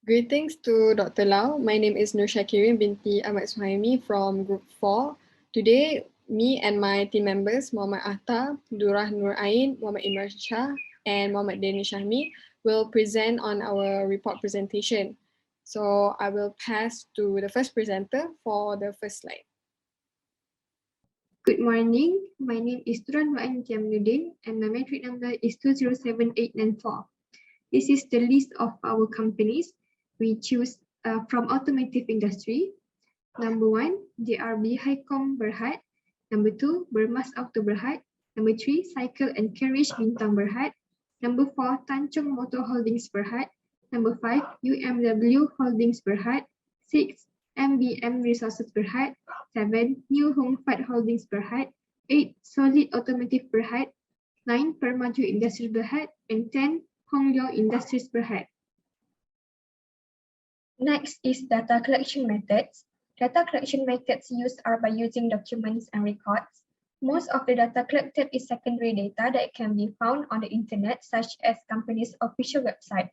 Greetings to Dr. Lau. My name is Nur Shakirin binti Ahmad Suhaimi from Group 4. Today, me and my team members, Muhammad Atta, Durrah Nur Ain, Muhammad Imran Shah, and Muhammad Danish Shahmi, will present on our report presentation. So I will pass to the first presenter for the first slide. Good morning. My name is Turan Wa'an Jamaluddin and my metric number is 207894. This is the list of our companies we choose from automotive industry. Number 1, DRB Highcom Berhad. Number 2, Bermas Auto Berhad. Number 3, Cycle and Carriage Bintang Berhad. Number 4, Tanjung Motor Holdings Berhad. Number 5, UMW Holdings Berhad. 6, MBM Resources Berhad. 7, New Hong Fat Holdings Berhad. 8, Solid Automotive Berhad. 9, Permaju Industries Berhad. And 10, Hong Leong Industries Berhad. Next is data collection methods. Data collection methods used are by using documents and records. Most of the data collected is secondary data that can be found on the internet, such as company's official website.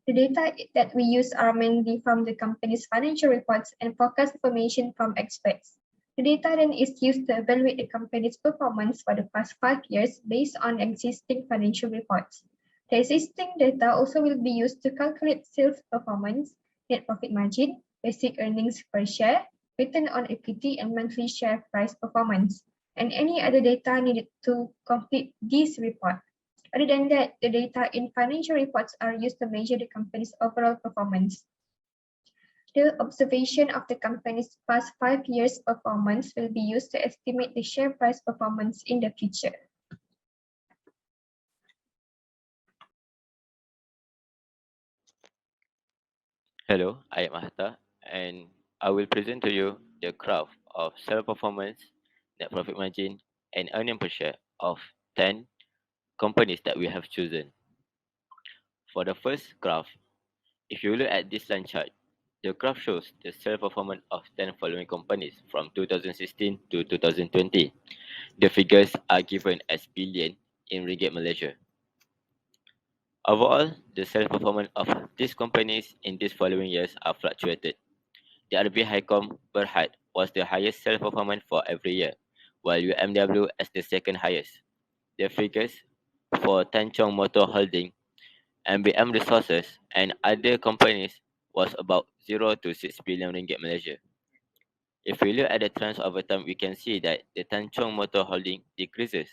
The data that we use are mainly from the company's financial reports and forecast information from experts. The data then is used to evaluate the company's performance for the past 5 years based on existing financial reports. The existing data also will be used to calculate sales performance, net profit margin, basic earnings per share, return on equity, and monthly share price performance, and any other data needed to complete this report. Other than that, the data in financial reports are used to measure the company's overall performance. The observation of the company's past 5 years' performance will be used to estimate the share price performance in the future. Hello, I am Ahta, and I will present to you the graph of sales performance, net profit margin, and earning per share of 10 companies that we have chosen. For the first graph, if you look at this line chart, the graph shows the sales performance of 10 following companies from 2016 to 2020. The figures are given as billion in ringgit Malaysia. Overall, the sales performance of these companies in these following years are fluctuated. The RB Highcom Berhad was the highest sales performance for every year, while UMW as the second highest. The figures for Tanjong Motor Holding, MBM Resources, and other companies was about 0 to 6 billion ringgit Malaysia. If we look at the trends over time, we can see that the Tanjong Motor Holding decreases.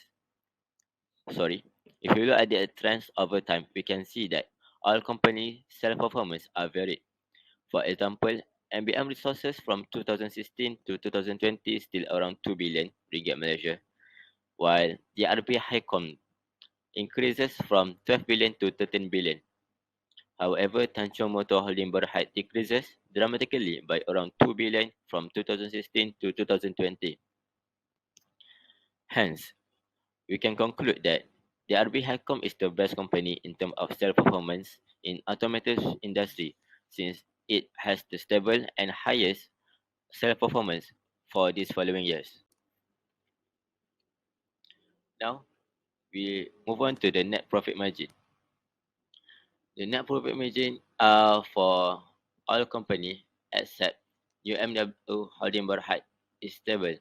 If you look at the trends over time, we can see that all companies' sales performance are varied. For example, MBM Resources from 2016 to 2020 is still around 2 billion ringgit Malaysia, while the RB Highcom increases from 12 billion to 13 billion. However, Tanjong Motor Holding Berhad decreases dramatically by around 2 billion from 2016 to 2020. Hence, we can conclude that the RB Highcom is the best company in terms of sales performance in automotive industry, since it has the stable and highest sales performance for these following years. Now, we move on to the net profit margin. The net profit margin for all company except UMW Holding Berhad is stable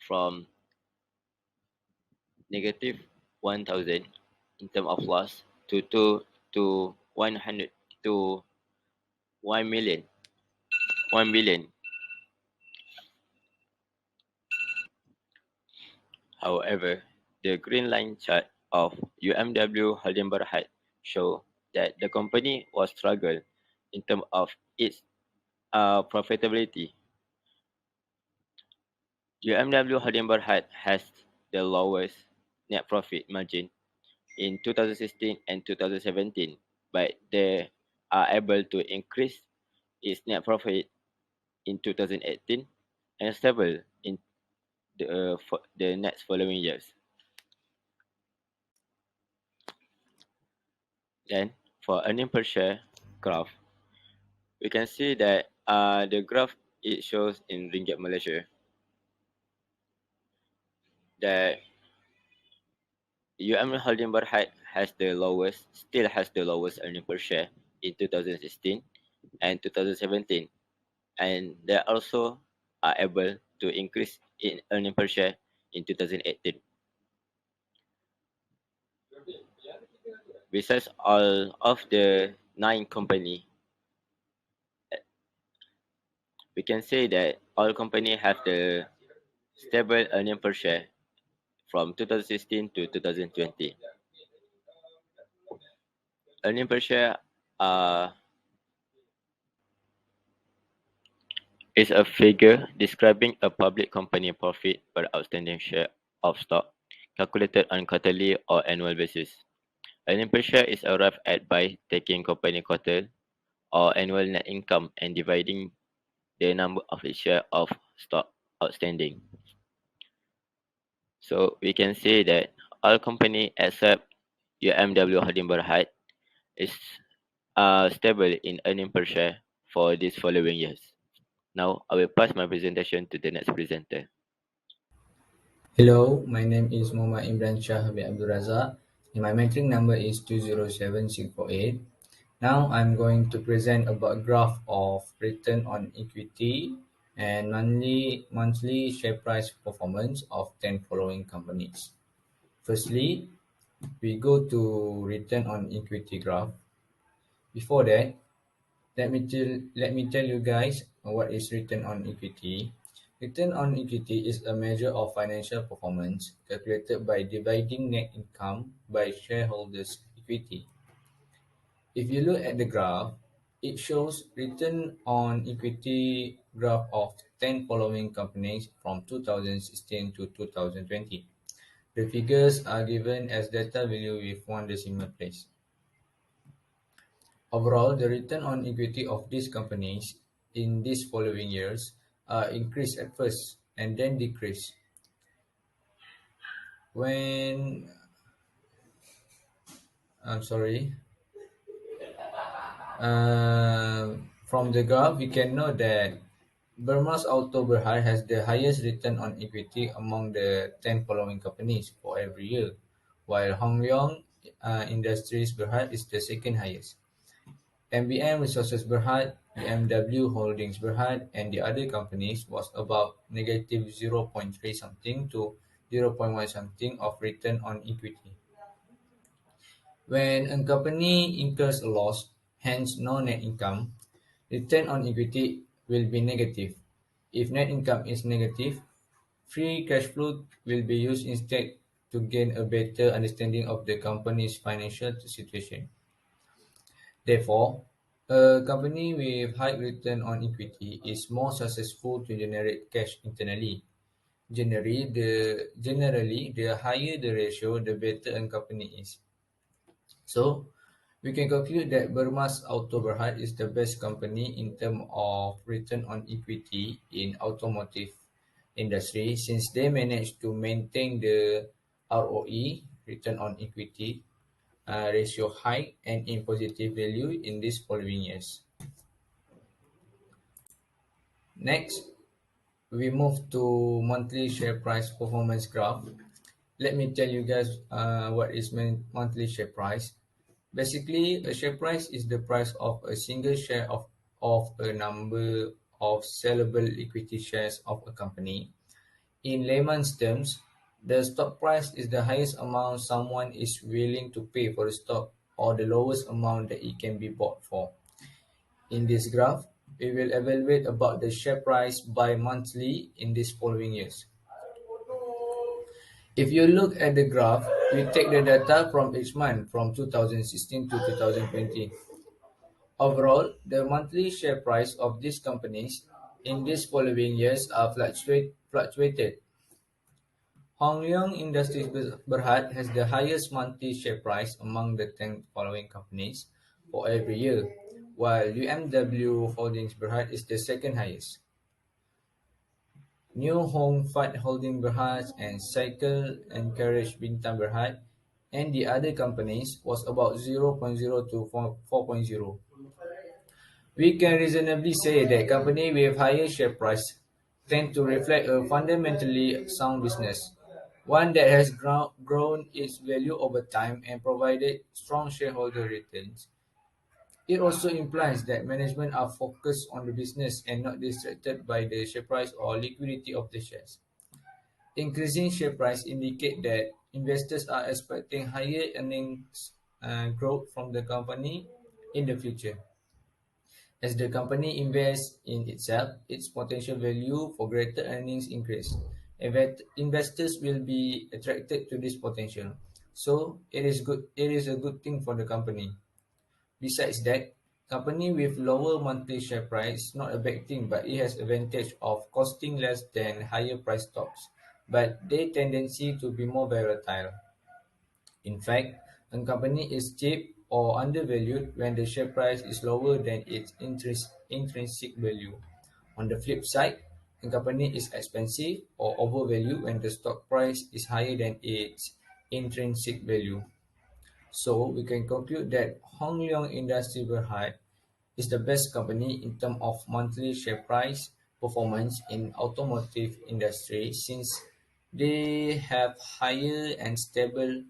from negative 1,000 in terms of loss to 2 to 100 to 1 million, 1 billion. However, the green line chart of UMW Holding Berhad show that the company was struggle in terms of its profitability. UMW Holding Berhad has the lowest net profit margin in 2016 and 2017, but they are able to increase its net profit in 2018 and stable in the next following years. Then for earning per share graph, we can see that the graph it shows in ringgit Malaysia that UM Holding Berhad still has the lowest earning per share in 2016, and 2017, and they also are able to increase in earning per share in 2018. Besides all of the nine company, we can say that all company have the stable earning per share from 2016 to 2020. Earning per share uh, is a figure describing a public company profit per outstanding share of stock, calculated on quarterly or annual basis. Earning per share is arrived at by taking company quarter or annual net income and dividing the number of its share of stock outstanding. So we can say that all company except UMW Holding Berhad is stable in earning per share for these following years. Now I will pass my presentation to the next presenter. Hello, my name is Muhammad Imran Shah bin Abdul Razak, and my metric number is 207648. Now I'm going to present about graph of return on equity and monthly share price performance of 10 following companies. Firstly, we go to return on equity graph. Before that, let me tell you guys what is return on equity. Return on equity is a measure of financial performance calculated by dividing net income by shareholders' equity. If you look at the graph, it shows return on equity graph of 10 following companies from 2016 to 2020. The figures are given as data value with one decimal place. Overall, the return on equity of these companies in these following years increased at first and then decreased. When I'm sorry, from the graph, we can note that Burma's Auto Berhad has the highest return on equity among the 10 following companies for every year, while Hong Leong Industries Berhad is the second highest. MBM Resources Berhad, BMW Holdings Berhad, and the other companies was about negative 0.3 something to 0.1 something of return on equity. When a company incurs a loss, hence no net income, return on equity will be negative. If net income is negative, free cash flow will be used instead to gain a better understanding of the company's financial situation. Therefore, a company with high return on equity is more successful to generate cash internally. Generally, the higher the ratio, the better a company is. So, we can conclude that Burma's Auto Berhad is the best company in terms of return on equity in automotive industry since they managed to maintain the ROE, return on equity, ratio high and in positive value in these following years. Next, we move to monthly share price performance graph. Let me tell you guys what is monthly share price. Basically, a share price is the price of a single share of a number of sellable equity shares of a company. In layman's terms, the stock price is the highest amount someone is willing to pay for the stock or the lowest amount that it can be bought for. In this graph, we will evaluate about the share price bi-monthly in these following years. If you look at the graph, we take the data from each month from 2016 to 2020. Overall, the monthly share price of these companies in these following years are fluctuated. Hong Leong Industries Berhad has the highest monthly share price among the 10 following companies for every year, while UMW Holdings Berhad is the second highest. New Hong Fat Holding Berhad and Cycle and Carriage Bintang Berhad and the other companies was about 0.0 to 4.0. We can reasonably say that companies with higher share price tend to reflect a fundamentally sound business, one that has grown its value over time and provided strong shareholder returns. It also implies that management are focused on the business and not distracted by the share price or liquidity of the shares. Increasing share price indicate that investors are expecting higher earnings growth from the company in the future. As the company invests in itself, its potential value for greater earnings increase. Investors will be attracted to this potential. So it is good. It is a good thing for the company. Besides that, company with lower monthly share price not a bad thing, but it has advantage of costing less than higher price stocks, but their tendency to be more volatile. In fact, a company is cheap or undervalued when the share price is lower than its intrinsic value. On the flip side, a company is expensive or overvalued when the stock price is higher than its intrinsic value. So we can conclude that Hong Leong Industry Berhad is the best company in terms of monthly share price performance in automotive industry since they have higher and stable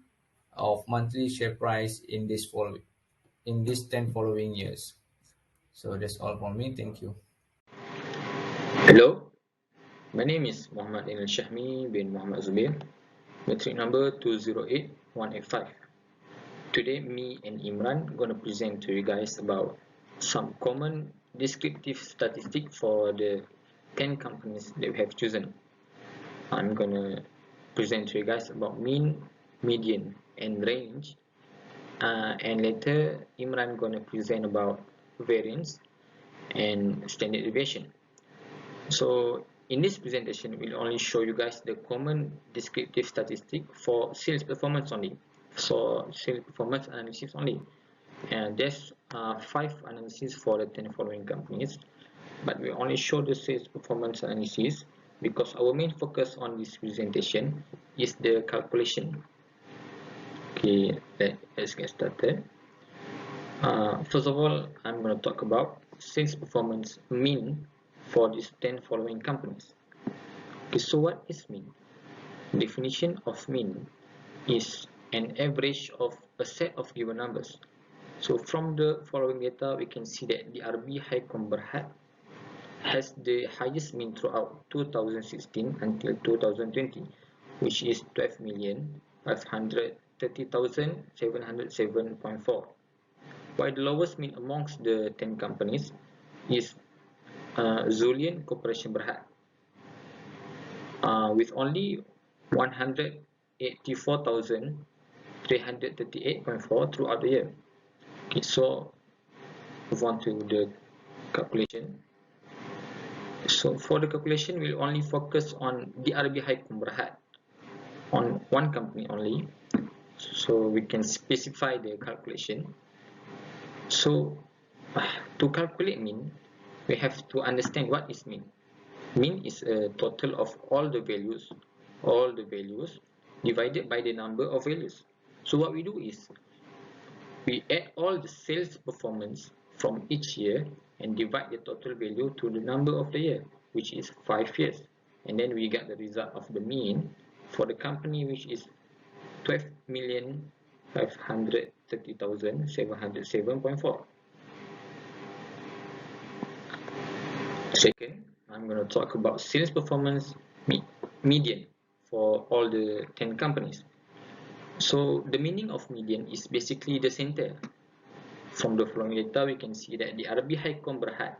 of monthly share price in these 10 following years. So that's all from me. Thank you. Hello, my name is Muhammad Al Shahmi bin Muhammad Zubair, metric number 208185. Today, me and Imran gonna present to you guys about some common descriptive statistic for the 10 companies that we have chosen. I'm gonna present to you guys about mean, median, and range. And later, Imran gonna present about variance and standard deviation. So in this presentation, we'll only show you guys the common descriptive statistic for sales performance only. So sales performance analysis only. And there's 5 analyses for the 10 following companies, but we only show the sales performance analysis because our main focus on this presentation is the calculation. Okay, let's get started. First of all, I'm going to talk about sales performance mean for these 10 following companies. Okay, so what is mean? Definition of mean is an average of a set of given numbers. So from the following data, we can see that the RB Haicom Berhad has the highest mean throughout 2016 until 2020, which is 12,530,707.4. While the lowest mean amongst the 10 companies is Zulian Corporation Berhad with only 184,338.4 throughout the year. Okay, so move on to the calculation. So for the calculation, we'll only focus on the RB Haicom Berhad on one company only, so we can specify the calculation. So to calculate mean, we have to understand what is mean. Mean is a total of all the values divided by the number of values. So what we do is we add all the sales performance from each year and divide the total value to the number of the year, which is 5 years, and then we get the result of the mean for the company, which is 12,530,707.4. Second, I'm going to talk about sales performance median for all the 10 companies. So the meaning of median is basically the center. From the following data, we can see that the RB Haicom Berhad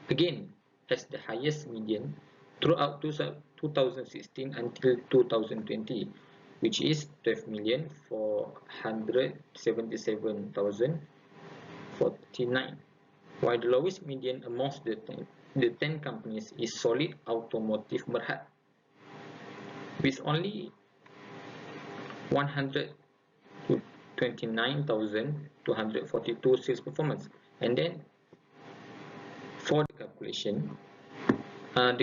again has the highest median throughout 2016 until 2020, which is 12,477,049, while the lowest median amongst the 10 companies is Solid Automotive Berhad with only 129,242 sales performance. And then for the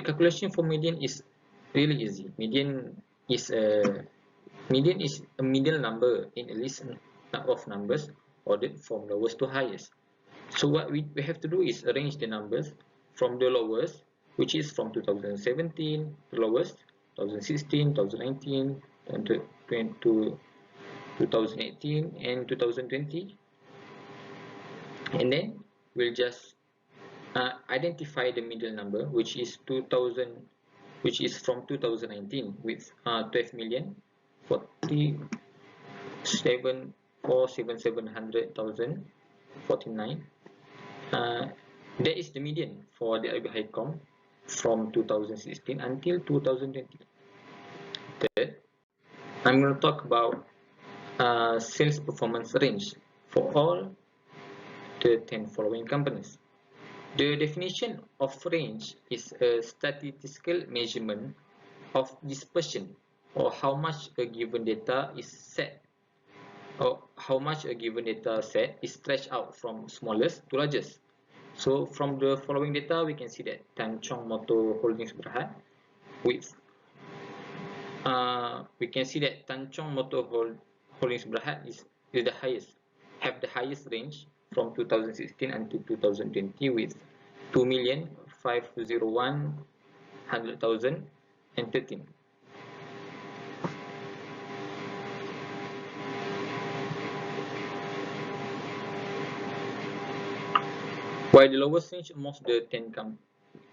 calculation for median is really easy. Median is a middle number in a list of numbers ordered from lowest to highest. So what we have to do is arrange the numbers from the lowest, which is from 2017, the lowest, 2016, 2019, and to 2018 and 2020, and then we'll just identify the middle number, which is 2000, which is from 2019 with 12 million 47,700,049. That is the median for the IB HICOM from 2016 until 2020. Third, I'm going to talk about sales performance range for all the 10 following companies. The definition of range is a statistical measurement of dispersion, or how much a given data is set, or how much a given data set is stretched out from smallest to largest. So from the following data, we can see that Tan Chong Motor Holdings Berhad with we can see that Tan Chong Motor Holdings Berhad is the highest, have the highest range from 2016 until 2020 with 2,501,100,013. While the lowest range amongst the 10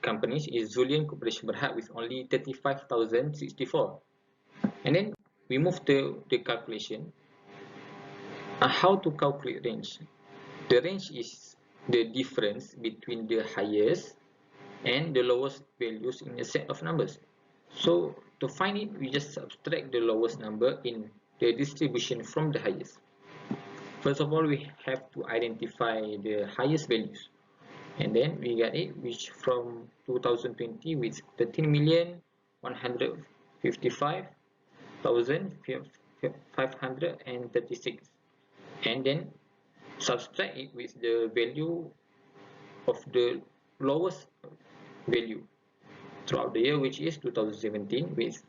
companies is Zulian Corporation Berhad with only 35,064. And then we move to the calculation. How to calculate range? The range is the difference between the highest and the lowest values in a set of numbers. So to find it, we just subtract the lowest number in the distribution from the highest. First of all, we have to identify the highest values, and then we get it, which from 2020 with 13,155,536, and then subtract it with the value of the lowest value throughout the year, which is 2017 with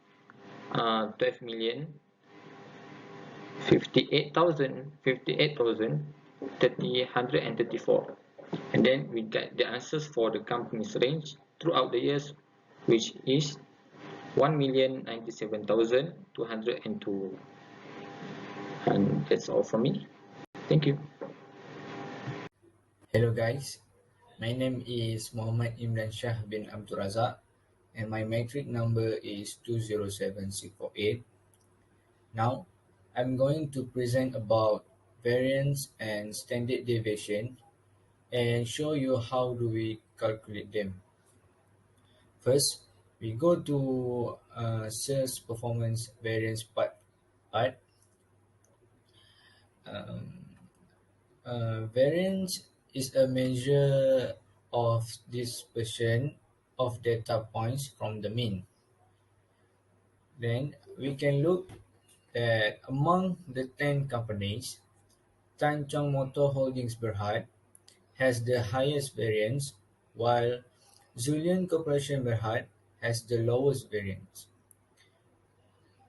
12,058,334, and then we get the answers for the company's range throughout the years, which is 1,097,202. And that's all from me. Thank you. Hello guys, my name is Muhammad Imran Shah bin Abdul Razak and my metric number is 207648. Now, I'm going to present about variance and standard deviation and show you how do we calculate them. First, we go to sales performance variance part. Variance is a measure of dispersion of data points from the mean. Then we can look that among the 10 companies, Tan Chong Motor Holdings Berhad has the highest variance, while Zulian Corporation Berhad has the lowest variance.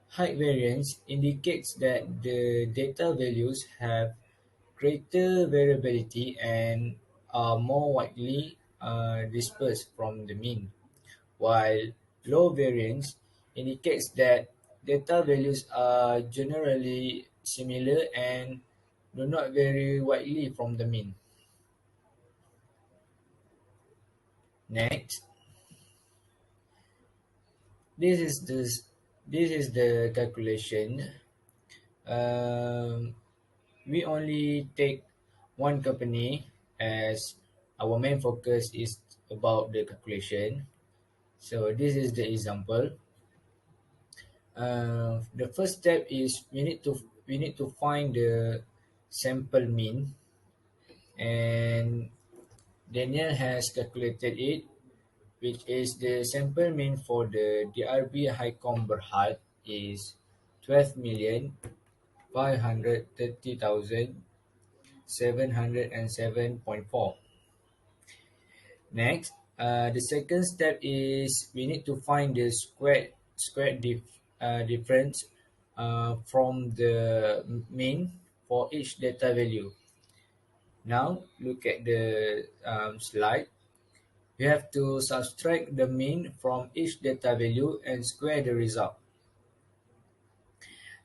High variance indicates that the data values have greater variability and are more widely dispersed from the mean, while low variance indicates that data values are generally similar and do not vary widely from the mean. Next, this is the calculation. We only take one company as our main focus is about the calculation. So this is the example. The first step is we need to find the sample mean, and Daniel has calculated it, which is the sample mean for the DRB HICOM Berhad is 12,530,707.4. Next, the second step is we need to find the difference from the mean for each data value. Now, look at the slide. We have to subtract the mean from each data value and square the result.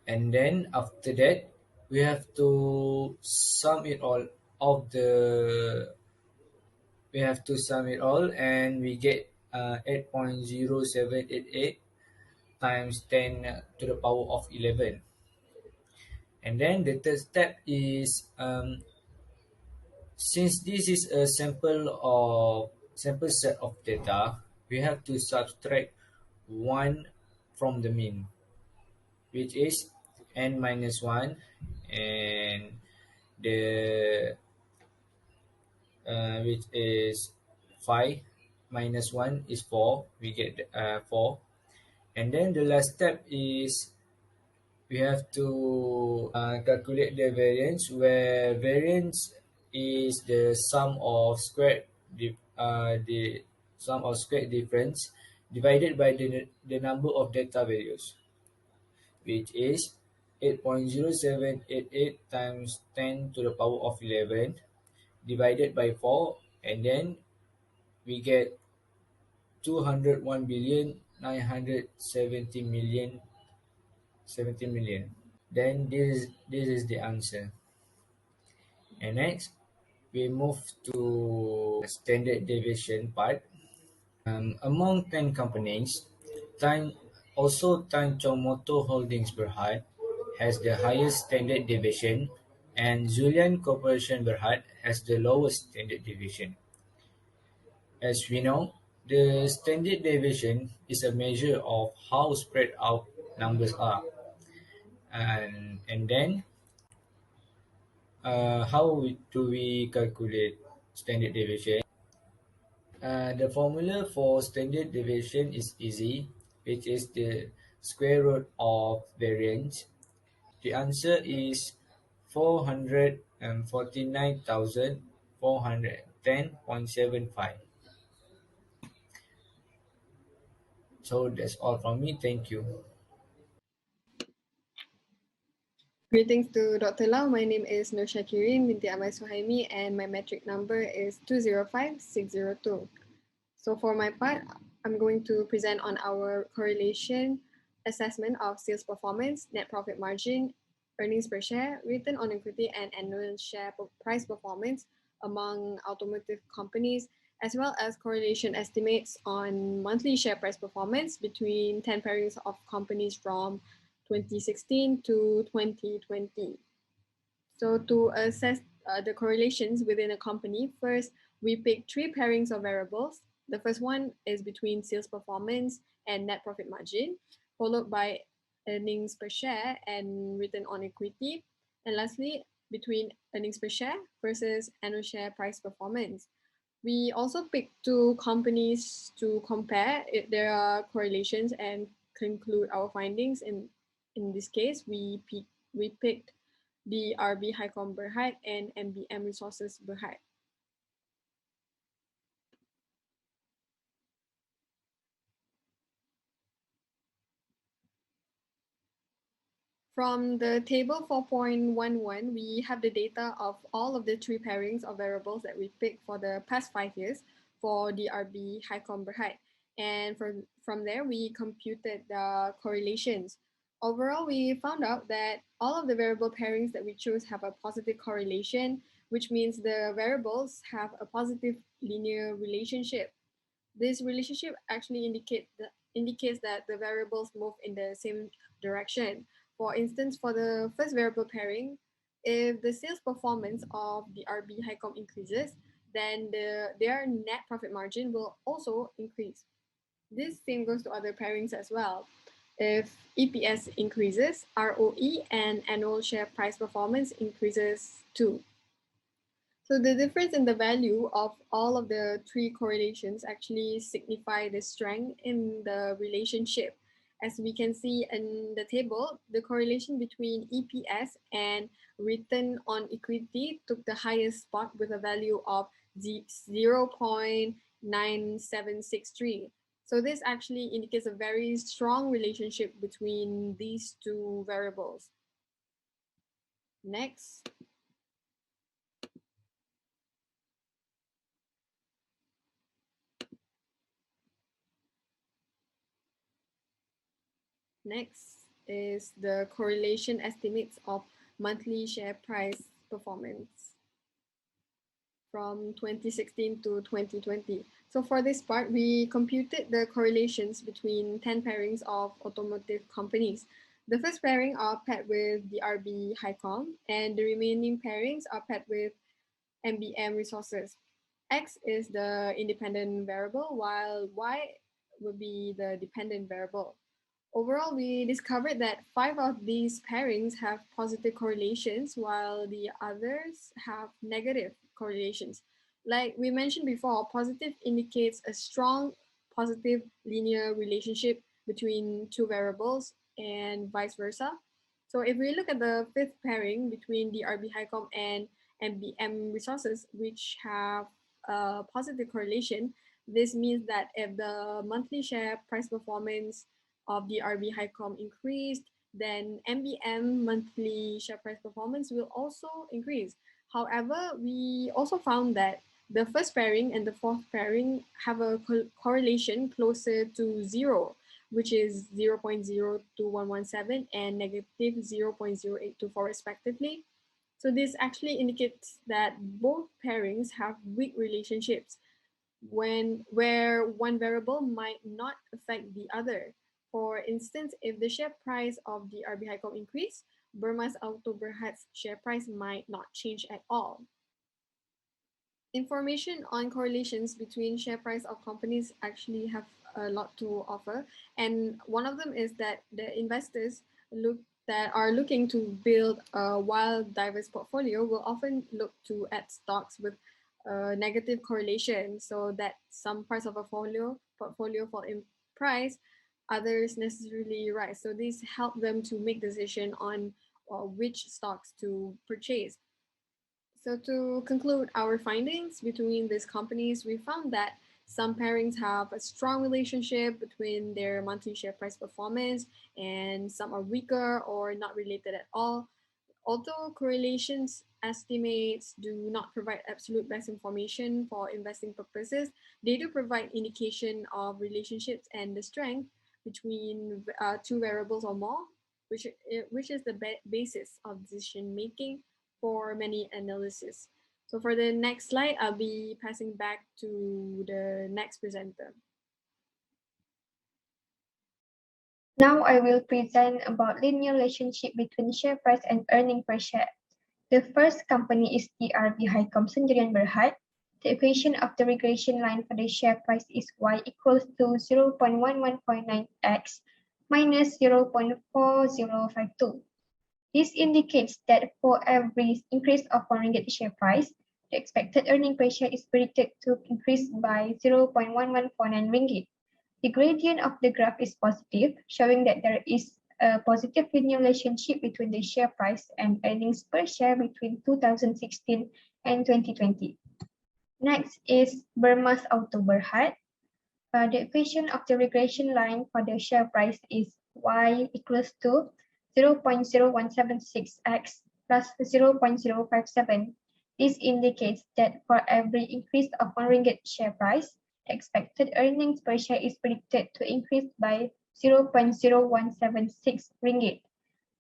And then after that, we have to sum it all of the we have to sum it all and we get 8.0788 times 10 to the power of 11. And then the third step is since this is a sample set of data, we have to subtract 1 from the mean, which is n minus 1, and the which is 5 minus 1 is 4. We get 4. And then the last step is we have to calculate the variance, where variance is the the sum of squared difference divided by the number of data values, which is 8.0788 times 10 to the power of 11 divided by 4, and then we get 201,970,000,070 million. Then this is the answer. And next, we move to standard deviation part. Among 10 companies, Time Motor Holdings Berhad has the highest standard deviation, and Zulian Corporation Berhad has the lowest standard deviation. As we know, the standard deviation is a measure of how spread out numbers are. And then how do we calculate standard deviation? The formula for standard deviation is easy, which is the square root of variance. The answer is 449,410.75. So that's all from me. Thank you. Greetings to Dr. Lau. My name is Nur Shakirin binti Ahmad Suhaimi, and my metric number is 205602. So for my part, I'm going to present on our correlation assessment of sales performance, net profit margin, earnings per share, return on equity, and annual share price performance among automotive companies, as well as correlation estimates on monthly share price performance between 10 pairings of companies from 2016 to 2020. So to assess the correlations within a company, first, we pick 3 pairings of variables. The first one is between sales performance and net profit margin, followed by earnings per share and return on equity. And lastly, between earnings per share versus annual share price performance. We also picked 2 companies to compare if there are correlations and conclude our findings. In this case, we picked the RB Highcom Berhad and MBM Resources Berhad. From the table 4.11, we have the data of all of the 3 pairings of variables that we picked for the past 5 years for the RB Highcom Berhad. And from there, we computed the correlations. Overall, we found out that all of the variable pairings that we chose have a positive correlation, which means the variables have a positive linear relationship. This relationship actually indicates that the variables move in the same direction. For instance, for the first variable pairing, if the sales performance of the RB Highcom increases, then their net profit margin will also increase. This same goes to other pairings as well. If EPS increases, ROE and annual share price performance increases too. So the difference in the value of all of the 3 correlations actually signify the strength in the relationship. As we can see in the table, the correlation between EPS and return on equity took the highest spot with a value of 0.9763. So this actually indicates a very strong relationship between these 2 variables. Next. Next is the correlation estimates of monthly share price performance. from 2016 to 2020. So for this part, we computed the correlations between 10 pairings of automotive companies. The first pairing are paired with DRB Highcom, and the remaining pairings are paired with MBM resources. X is the independent variable, while Y will be the dependent variable. Overall, we discovered that 5 of these pairings have positive correlations, while the others have negative correlations. Like we mentioned before, positive indicates a strong positive linear relationship between two variables and vice versa. So if we look at the fifth pairing between the RB Highcom and MBM resources, which have a positive correlation, this means that if the monthly share price performance of the RB Highcom increased, then MBM monthly share price performance will also increase. However, we also found that the first pairing and the fourth pairing have a correlation closer to zero, which is 0.02117 and negative 0.0824 respectively. So this actually indicates that both pairings have weak relationships where one variable might not affect the other. For instance, if the share price of the RB Highcom increase, Burma's Auto Berhad's share price might not change at all. Information on correlations between share price of companies actually have a lot to offer, and one of them is that the investors are looking to build a wild diverse portfolio will often look to add stocks with negative correlation, so that some parts of a portfolio fall in price, others necessarily rise. So these help them to make decision on which stocks to purchase. So to conclude our findings between these companies, we found that some pairings have a strong relationship between their monthly share price performance, and some are weaker or not related at all. Although correlations estimates do not provide absolute best information for investing purposes, they do provide indication of relationships and the strength between two variables or more, which is the basis of decision making for many analysis. So for the next slide, I'll be passing back to the next presenter. Now I will present about linear relationship between share price and earning per share. The first company is DRB Highcom Sendirian Berhad. The equation of the regression line for the share price is y equals to 0.1149x minus 0.4052. This indicates that for every increase of 1 ringgit share price, the expected earning per share is predicted to increase by 0.1149 ringgit. The gradient of the graph is positive, showing that there is a positive linear relationship between the share price and earnings per share between 2016 and 2020. Next is Burma's Auto Berhad. The equation of the regression line for the share price is y equals to 0.0176x plus 0.057. This indicates that for every increase of 1 ringgit share price, the expected earnings per share is predicted to increase by 0.0176 ringgit.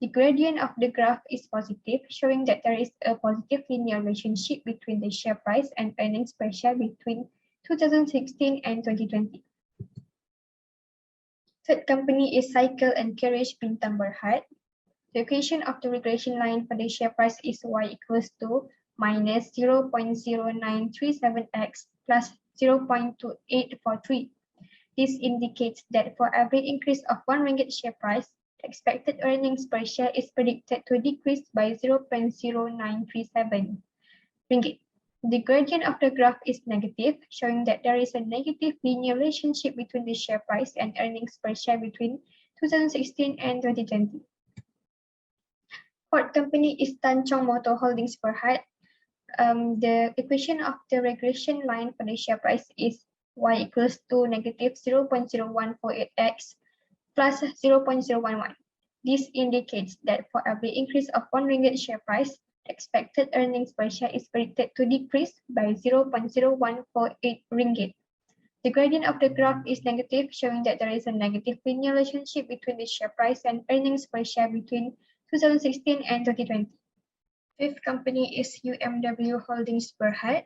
The gradient of the graph is positive, showing that there is a positive linear relationship between the share price and earnings per share between 2016 and 2020. Third company is Cycle and Carriage Bintang Berhad. The equation of the regression line for the share price is y equals to minus 0.0937x plus 0.2843. This indicates that for every increase of 1 ringgit share price, the expected earnings per share is predicted to decrease by 0.0937 ringgit. The gradient of the graph is negative, showing that there is a negative linear relationship between the share price and earnings per share between 2016 and 2020. Fourth company is Tan Chong Motor Holdings Berhad. The equation of the regression line for the share price is y equals to negative 0.0148x plus 0.011. This indicates that for every increase of 1 ringgit share price, the expected earnings per share is predicted to decrease by 0.0148 ringgit. The gradient of the graph is negative, showing that there is a negative linear relationship between the share price and earnings per share between 2016 and 2020. Fifth company is UMW Holdings Berhad.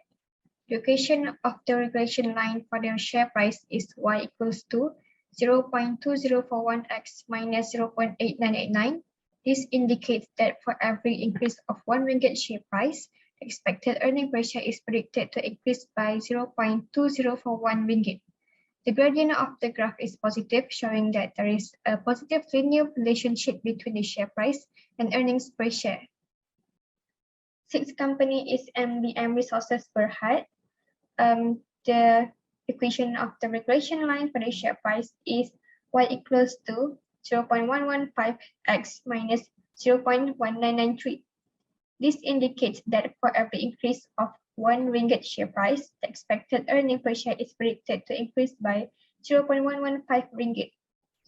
The equation of the regression line for the share price is y equals to 0.2041x minus 0.8989. This indicates that for every increase of 1 ringgit share price, the expected earning per share is predicted to increase by 0.2041 ringgit. The gradient of the graph is positive, showing that there is a positive linear relationship between the share price and earnings per share. Sixth company is MBM Resources Berhad. The equation of the regression line for the share price is y equals to 0.115x minus 0.1993. This indicates that for every increase of 1 ringgit share price, the expected earning per share is predicted to increase by 0.115 ringgit.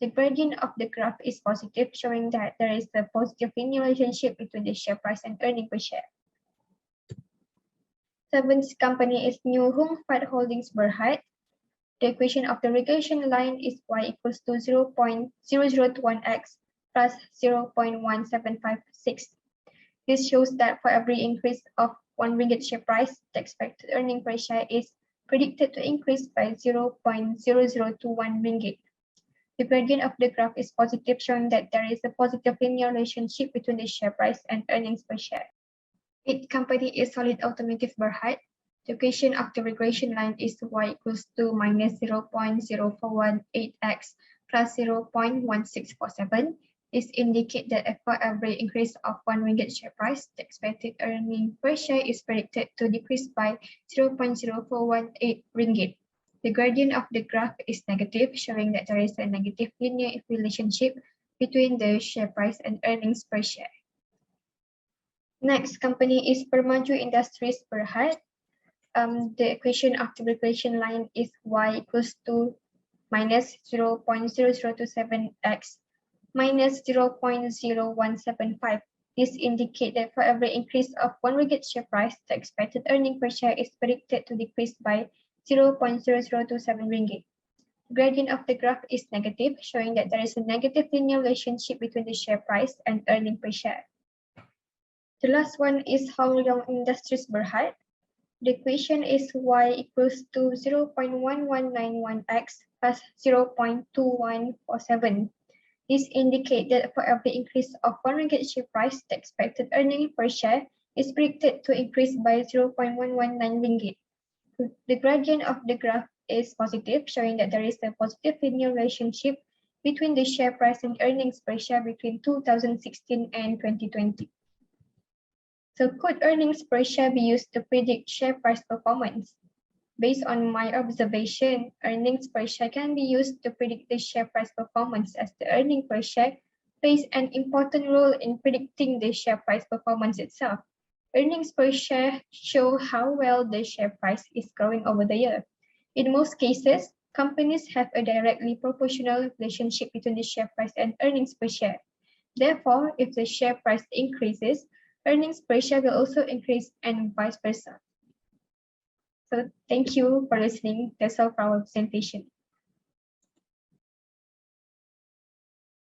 The gradient of the graph is positive, showing that there is a positive linear relationship between the share price and earning per share. Seventh company is New Hung Fat Holdings Berhad. The equation of the regression line is y equals to 0.0021x plus 0.1756. This shows that for every increase of 1 ringgit share price, the expected earning per share is predicted to increase by 0.0021 ringgit. The gradient of the graph is positive, showing that there is a positive linear relationship between the share price and earnings per share. Eighth company is Solid Automotive Berhad. The equation of the regression line is y equals to minus 0.0418x plus 0.1647. This indicates that for every increase of 1 ringgit share price, the expected earning per share is predicted to decrease by 0.0418 ringgit. The gradient of the graph is negative, showing that there is a negative linear relationship between the share price and earnings per share. Next company is Permaju Industries Berhad. The equation of the regression line is y equals to minus 0.0027x minus 0.0175. This indicates that for every increase of 1 ringgit share price, the expected earning per share is predicted to decrease by 0.0027 ringgit. The gradient of the graph is negative, showing that there is a negative linear relationship between the share price and earning per share. The last one is Hong Leong Industries Berhad. The equation is y equals to 0.1191x plus 0.2147. This indicates that for every increase of 1 ringgit share price, the expected earning per share is predicted to increase by 0.119 ringgit. The gradient of the graph is positive, showing that there is a positive linear relationship between the share price and earnings per share between 2016 and 2020. So could earnings per share be used to predict share price performance? Based on my observation, earnings per share can be used to predict the share price performance, as the earning per share plays an important role in predicting the share price performance itself. Earnings per share show how well the share price is growing over the year. In most cases, companies have a directly proportional relationship between the share price and earnings per share. Therefore, if the share price increases, earnings per share will also increase and vice versa. So thank you for listening. That's all for our presentation.